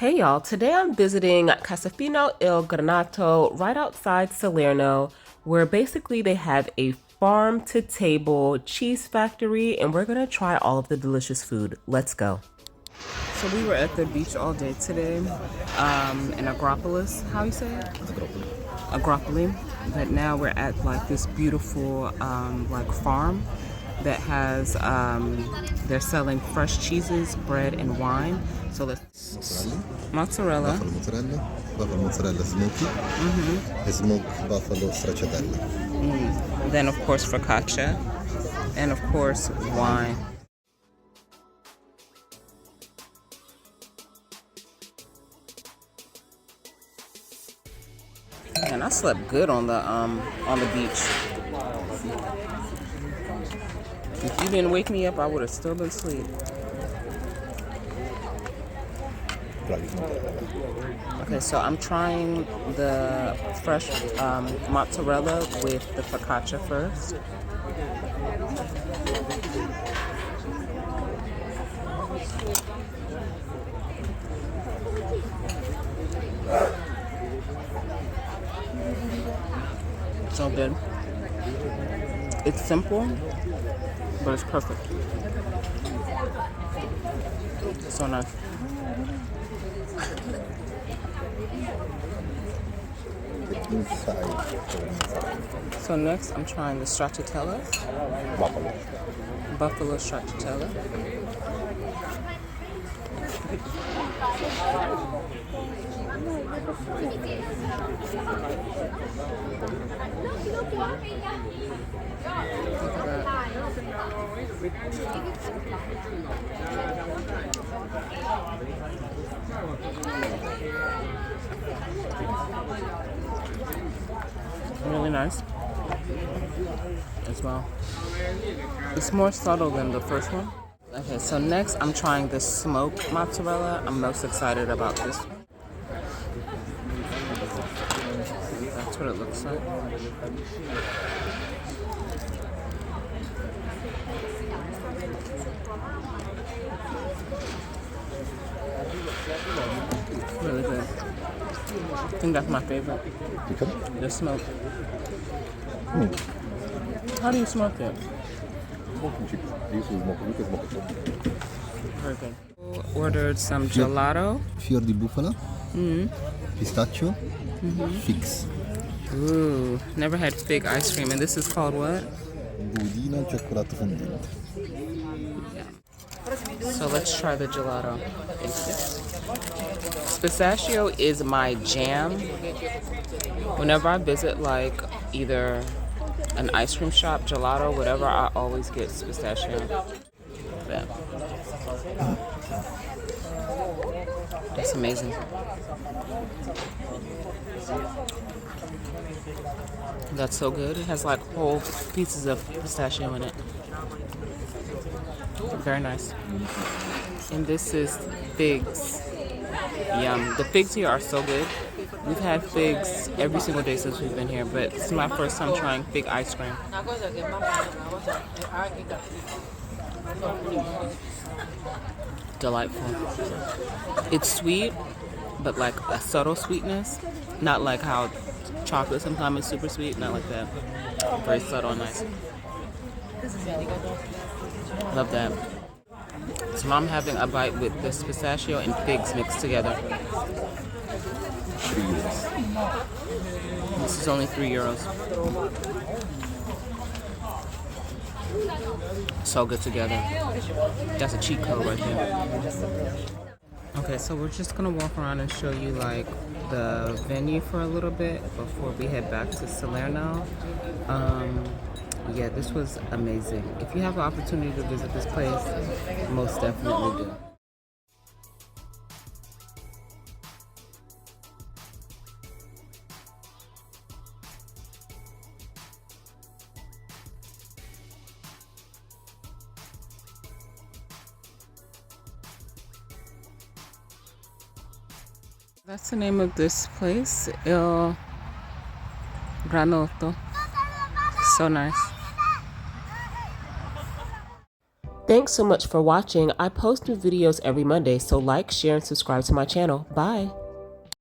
Hey y'all, today I'm visiting Caseificio il Granato right outside Salerno, where basically they have a farm-to-table cheese factory, and we're gonna try all of the delicious food. Let's go. So we were at the beach all day today, in Agropolis. How you say it? Agropoli. But now we're at like this beautiful like farm that has they're selling fresh cheeses, bread, and wine. So let's mozzarella. Buffalo mozzarella smoky, smoked buffalo stracciatella. Then of course focaccia, and of course wine. And I slept good on the beach. If you didn't wake me up, I would have still been asleep. Okay, so I'm trying the fresh mozzarella with the focaccia first. So good. It's simple, but it's perfect. So nice. So next, I'm trying the stracciatella. Buffalo stracciatella. Really nice as well. It's more subtle than the first one. Okay, so next I'm trying the smoked mozzarella. I'm most excited about this one. That's what it looks like. Really good. I think that's my favorite. The smoke. How do you smoke it? Very good. Ordered some gelato. Fior di bufala, pistachio, figs. Ooh, never had fig ice cream, and this is called what? Budino cioccolato fondente. So let's try the gelato. Pistachio is my jam. Whenever I visit like either an ice cream shop, gelato, whatever, I always get pistachio. Yeah. That's amazing. That's so good. It has like whole pieces of pistachio in it. Very nice. And this is figs. Yum. The figs here are so good. We've had figs every single day since we've been here, but this is my first time trying fig ice cream. Delightful. It's sweet, but like a subtle sweetness. Not like how chocolate sometimes is super sweet, not like that. Very subtle and nice. Love that. So now I'm having a bite with this pistachio and figs mixed together. This is only €3. So good together. That's a cheat code right there. Okay, so we're just gonna walk around and show you like the venue for a little bit before we head back to Salerno. Yeah, this was amazing. If you have the opportunity to visit this place, most definitely do. That's the name of this place, Il Granato. So nice. Thanks so much for watching. I post new videos every Monday, so like, share, and subscribe to my channel. Bye.